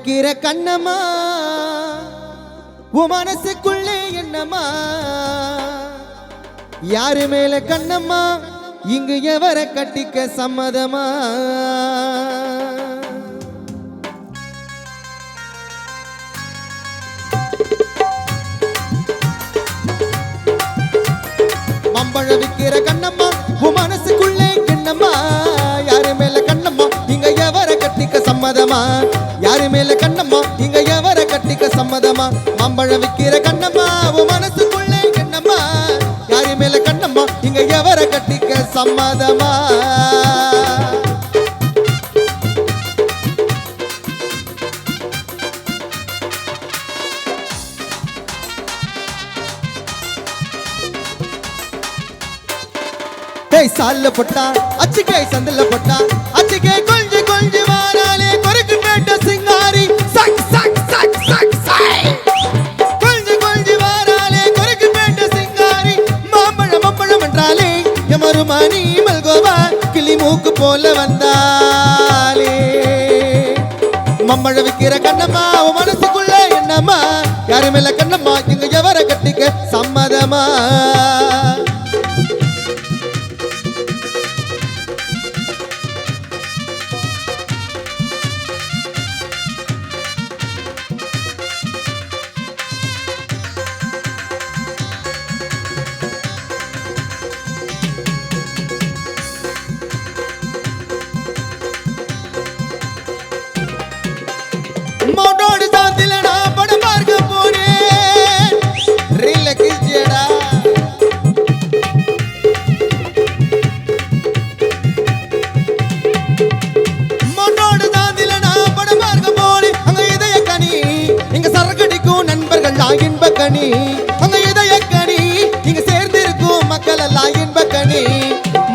விக்கிற கண்ணம்மா உன் மனசுக்குள்ளே என்னம்மா யாரு மேல கண்ணம்மா இங்கு எவரை கட்டிக்க சம்மதமா மம்பழ விக்கிற கண்ணம்மா உன் மனசுக்குள்ளே என்னம்மா யாரு மேல கண்ணம்மா இங்க எவரை கட்டிக்க சம்மதமா யாரு மேல கண்ணம்மா இங்க எவரை கட்டிக்க சம்மதமா மம்பழ விக்கிற கண்ணம்மா உன் மனசுக்குள்ளே என்னம்மா யாரு மேல கண்ணம்மா இங்க எவரை கட்டிக்க சம்மதமா சால்ல போட்டா அச்சுக்கே சந்தல போட்டா அச்சுக்கே கொஞ்சி கொஞ்சி வாராலே கொருக்கு பேட்ட சிங்காரி சக் சக் சக் சக் சை கொஞ்சி கொஞ்சி வாராலே கொருக்கு பேட்ட சிங்காரி மாம்பழம் மாம்பழம் என்றாலே எமருமானி மல்கோவா கிளி மூக்கு போல வந்தாலே மம்பழ விக்கிற கண்ணம்மா உன் மனசுக்குள்ள என்னம்மா யாரு மேல கண்ணம்மா இங்க எவரை கட்டிக்க சம்மதமா மோட்டோடு சாந்திலடா படம் பார்க்க போனேன் ரீல்ல கிழிச்சேடா மோட்டோடு சாந்திலடா படம் பார்க்க போனேன் அங்க இதய கனி இங்க சரக்கடிக்கும் நண்பர்கள் இன்ப கனி அங்க இதய கனி இங்க சேர்ந்திருக்கும் மக்கள் எல்லாம் இன்ப கனி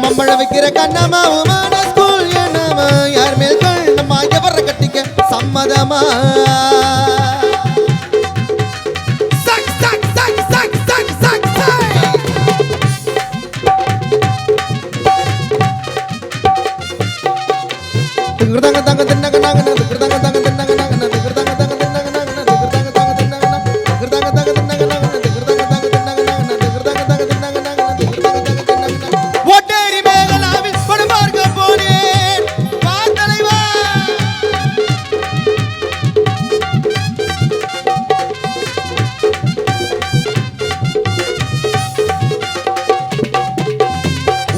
மம்பழ வைக்கிற கண்ணம்மா உமான ஸ்கூல் என்னமா யார் மேல் கண்ணம்மா எவரை கட்டிக்க சம்மதமா சக் சக் சக் சக் சக் சக் திங்குறதாங்க தாங்க தின்னங்க நாங்க திங்குறதாங்க தாங்க தின்னங்க நாங்க திங்குறதாங்க தாங்க தின்னங்க நாங்க திங்குறதாங்க தாங்க தின்னங்க நாங்க திங்குறதாங்க தாங்க தின்னங்க நாங்க திங்குறதாங்க தாங்க தின்னங்க நாங்க திங்குறதாங்க தாங்க தின்னங்க நாங்க திங்குறதாங்க தாங்க தின்னங்க நாங்க ஓட்டேரி மேகலாவில் படம் பார்க்க போனேன் வா தலைவா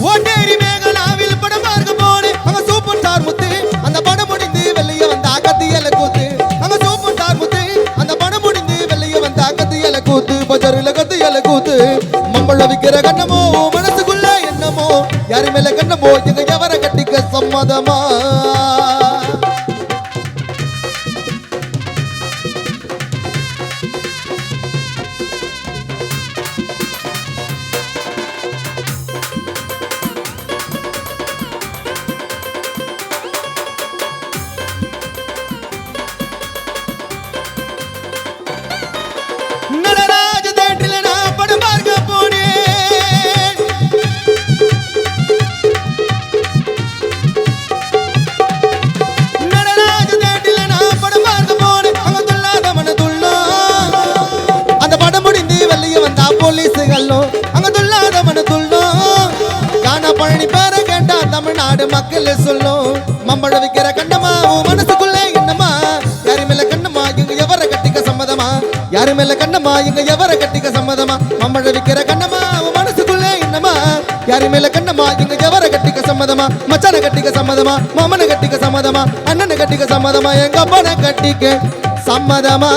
ஓட்டேரி மேகலாவில் படம் பார்க்க போனேன் அங்க சூப்பர் ஸ்டார் முத்து அந்த படம் முடிந்து வெளிய வந்த அகத்தியல கூத்து அங்க சூப்பர் ஸ்டார் முத்து அந்த படம் முடிந்து வெளிய வந்த அகத்தியல கூத்து பஜாரில கத்தியல கூத்து மம்பழ விக்கிற கண்ணமோ மனசுக்குள்ள என்னமோ யாரு மேல கண்ணமோ எங்க எவரை கட்டிக்க சம்மதமா நடராஜ தேட்டரில நான் படம் பார்க்க போனேன் நடராஜ தேட்டரில நான் படம் பார்க்க போனேன் அங்க துள்ளாத மன துள்ளும் அந்த படம் முடிந்து வெளிய வந்தா போலீஸுகளும் அங்க துள்ளாத மன துள்ளும் காணா பழனி பேர கேட்டா தமிழ்நாடு மக்கள் சொல்லும் மம்பழ விக்கிற கண்ணம்மா உன் மனசுக்குள்ளே என்னம்மா யாரு மேல கண்ணம்மா இங்க எவரை கட்டிக்க சம்மதமா யாரு மேல கண்ணம்மா இங்க எவரை கட்டிக்க சம்மதமா மம்பழ விக்கிற கண்ணம்மா உன் மனசுக்குள்ளே என்னம்மா யாரு மேல கண்ணம்மா இங்க எவரை கட்டிக்க சம்மதமா மச்சான கட்டிக்க சம்மதமா மாமனை கட்டிக்க சம்மதமா அண்ணனை கட்டிக்க சம்மதமா எங்க அப்பனை கட்டிக்க சம்மதமா